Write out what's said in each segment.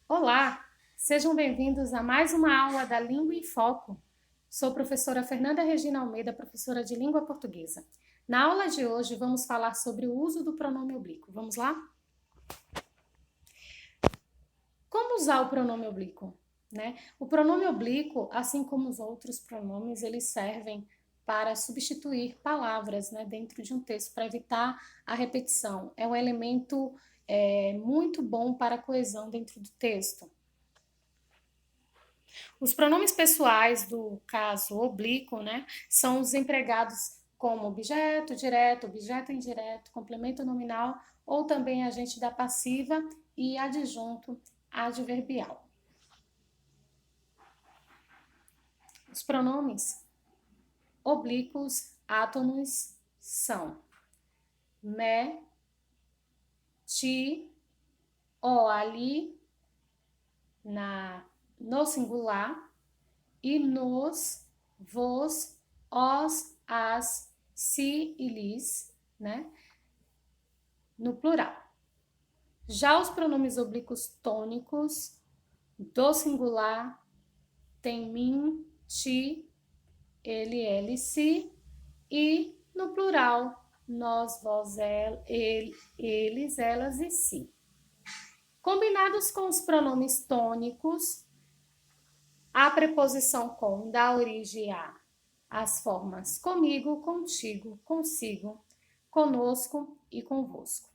Olá, sejam bem-vindos a mais uma aula da Língua em Foco. Sou a professora Fernanda Regina Almeida, professora de Língua Portuguesa. Na aula de hoje vamos falar sobre o uso do pronome oblíquo. Vamos lá? Como usar o pronome oblíquo? O pronome oblíquo, assim como os outros pronomes, eles servem para substituir palavras, dentro de um texto, para evitar a repetição. É um elemento muito bom para a coesão dentro do texto. Os pronomes pessoais do caso oblíquo, são os empregados como objeto direto, objeto indireto, complemento nominal ou também agente da passiva e adjunto adverbial. Os pronomes oblíquos átonos são me, ti, o, ali, no singular, e nos, vos, os, as, si e lis, no plural. Já os pronomes oblíquos tônicos do singular tem mim, ti, ele, si, e no plural nós, vós, eles, elas e si. Combinados com os pronomes tônicos, a preposição com dá origem a as formas comigo, contigo, consigo, conosco e convosco.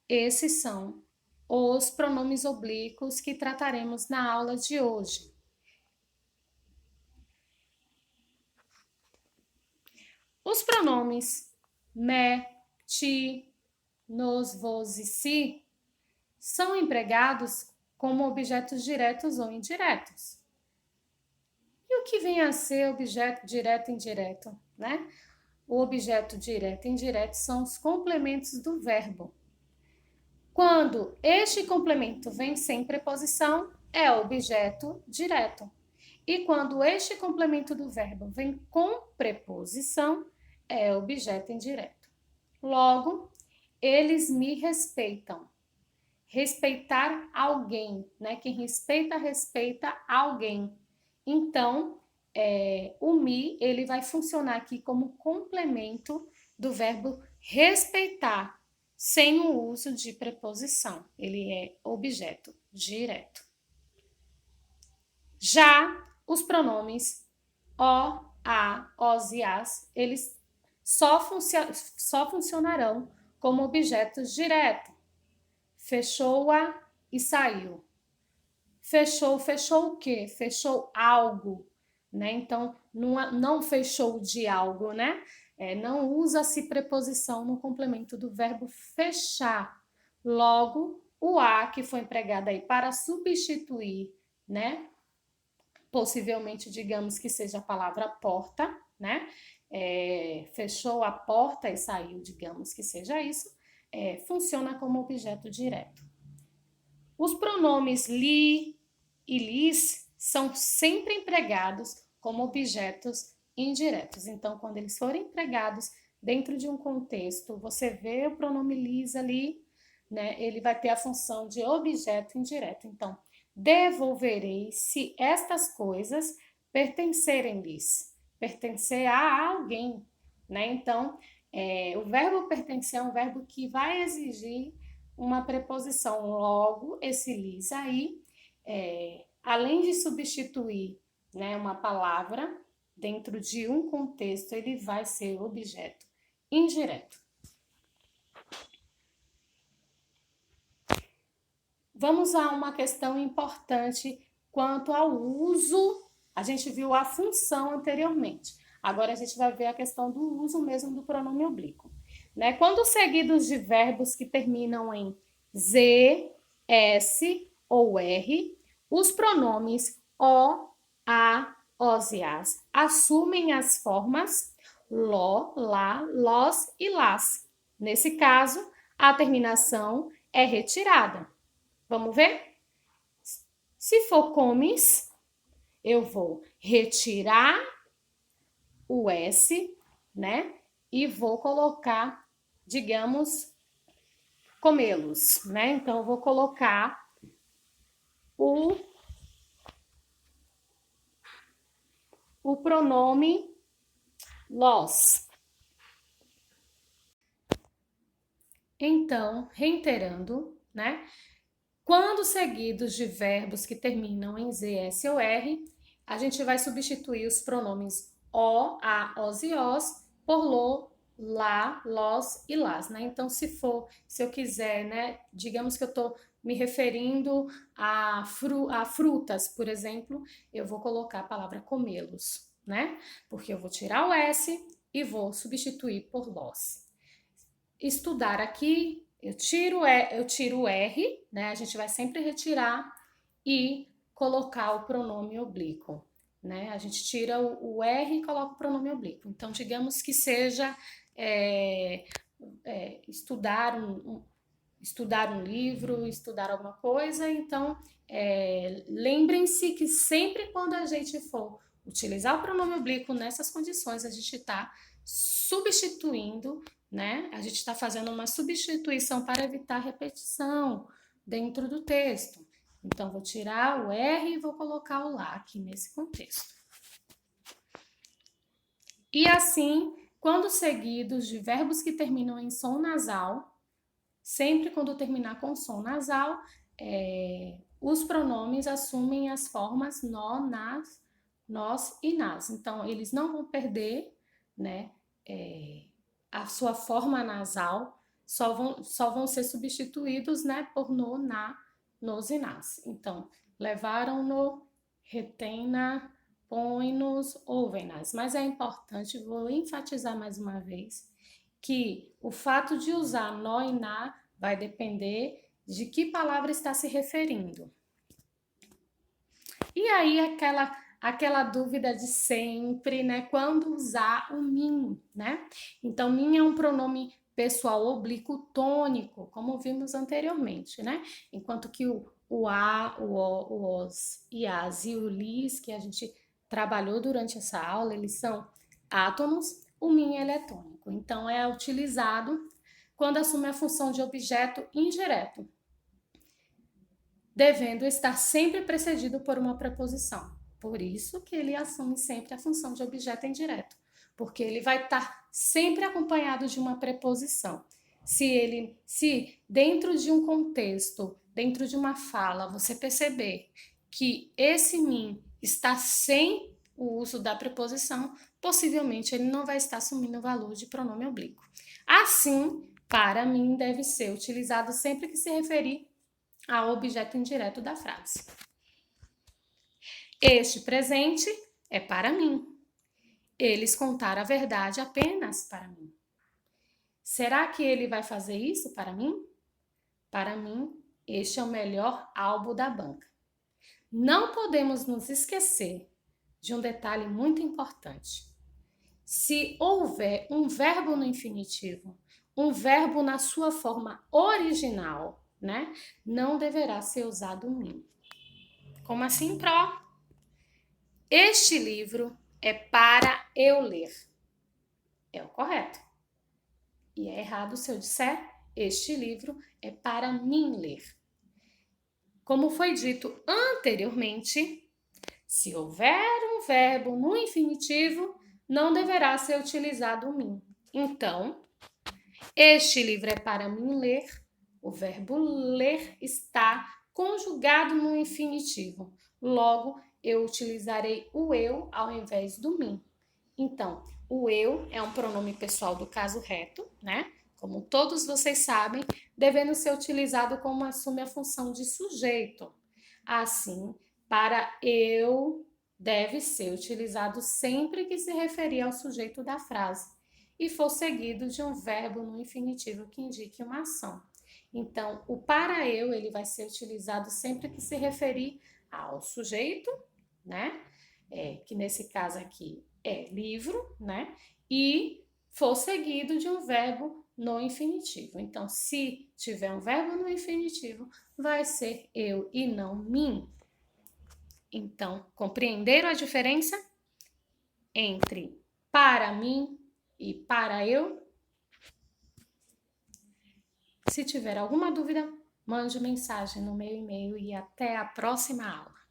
Esses são os pronomes oblíquos que trataremos na aula de hoje. Os pronomes me, ti, nos, vos e si são empregados como objetos diretos ou indiretos. E o que vem a ser objeto direto e indireto, O objeto direto e indireto são os complementos do verbo. Quando este complemento vem sem preposição, é objeto direto. E quando este complemento do verbo vem com preposição, é objeto indireto. Logo, eles me respeitam. Respeitar alguém, Quem respeita, respeita alguém. Então, o me, ele vai funcionar aqui como complemento do verbo respeitar, sem o uso de preposição. Ele é objeto direto. Já os pronomes o, a, os e as, eles só funcionarão como objetos diretos. Fechou-a e saiu. Fechou o quê? Fechou algo, Então, não fechou de algo, não usa-se preposição no complemento do verbo fechar. Logo, o a que foi empregado aí para substituir, Possivelmente, digamos que seja a palavra porta, fechou a porta e saiu, digamos que seja isso, funciona como objeto direto. Os pronomes li e lis são sempre empregados como objetos indiretos. Então, quando eles forem empregados dentro de um contexto, você vê o pronome lis ali, ele vai ter a função de objeto indireto. Então, devolverei se estas coisas pertencerem-lhes. Pertencer a alguém, Então, o verbo pertencer é um verbo que vai exigir uma preposição. Logo, esse lis aí, além de substituir, uma palavra dentro de um contexto, ele vai ser objeto indireto. Vamos a uma questão importante quanto ao uso. A gente viu a função anteriormente. Agora a gente vai ver a questão do uso mesmo do pronome oblíquo. Quando seguidos de verbos que terminam em z, s ou r, os pronomes o, a, os e as assumem as formas lo, lá, los e las. Nesse caso, a terminação é retirada. Vamos ver? Se for comes, eu vou retirar o S, E vou colocar, digamos, comê-los, Então, eu vou colocar o pronome los. Então, reiterando, né? Quando seguidos de verbos que terminam em Z, S ou R, a gente vai substituir os pronomes o, a, os e os por lo, lá, los e las, né? Então, se eu quiser, né? Digamos que eu estou me referindo a frutas, por exemplo, eu vou colocar a palavra comê-los, né? Porque eu vou tirar o S e vou substituir por los. Estudar aqui, eu tiro o R, né? A gente vai sempre retirar e colocar o pronome oblíquo, né? A gente tira o R e coloca o pronome oblíquo. Então, digamos que seja estudar um livro, estudar alguma coisa. Então, lembrem-se que sempre quando a gente for utilizar o pronome oblíquo nessas condições, a gente está substituindo, né? A gente está fazendo uma substituição para evitar repetição dentro do texto. Então, vou tirar o R e vou colocar o lá aqui nesse contexto. E assim, quando seguidos de verbos que terminam em som nasal, sempre quando terminar com som nasal, os pronomes assumem as formas nó, nas, nós e nas. Então, eles não vão perder, né, a sua forma nasal, só vão ser substituídos, né, por no, na, nos e nas. Então, levaram-no, retém-na, põe-nos, ouvem-nas. Mas é importante, vou enfatizar mais uma vez, que o fato de usar nó e na vai depender de que palavra está se referindo. E aí aquela dúvida de sempre, né? Quando usar o min, né? Então, min é um pronome pessoal oblíquo tônico, como vimos anteriormente, né? Enquanto que o a, o o, o os e as e o lis, que a gente trabalhou durante essa aula, eles são átonos, o min ele é tônico. Então, é utilizado quando assume a função de objeto indireto, devendo estar sempre precedido por uma preposição. Por isso que ele assume sempre a função de objeto indireto, porque ele vai estar sempre acompanhado de uma preposição. Se dentro de um contexto, dentro de uma fala, você perceber que esse min está sem o uso da preposição, possivelmente ele não vai estar assumindo o valor de pronome oblíquo. Assim, para mim, deve ser utilizado sempre que se referir ao objeto indireto da frase. Este presente é para mim. Eles contaram a verdade apenas para mim. Será que ele vai fazer isso para mim? Para mim, este é o melhor álbum da banca. Não podemos nos esquecer de um detalhe muito importante. Se houver um verbo no infinitivo, um verbo na sua forma original, né, não deverá ser usado min. Como assim, pró? Este livro é para eu ler. É o correto. E é errado se eu disser este livro é para mim ler. Como foi dito anteriormente, se houver um verbo no infinitivo, não deverá ser utilizado o min. Então, este livro é para mim ler. O verbo ler está conjugado no infinitivo. Logo, eu utilizarei o eu ao invés do min. Então, o eu é um pronome pessoal do caso reto, né? Como todos vocês sabem, devendo ser utilizado como assume a função de sujeito. Assim, para eu deve ser utilizado sempre que se referir ao sujeito da frase e for seguido de um verbo no infinitivo que indique uma ação. Então, o para eu ele vai ser utilizado sempre que se referir ao sujeito, né? Que nesse caso aqui é livro, né? E for seguido de um verbo no infinitivo. Então, se tiver um verbo no infinitivo, vai ser eu e não mim. Então, compreenderam a diferença entre para mim e para eu? Se tiver alguma dúvida, Mande mensagem no meu e-mail e até a próxima aula.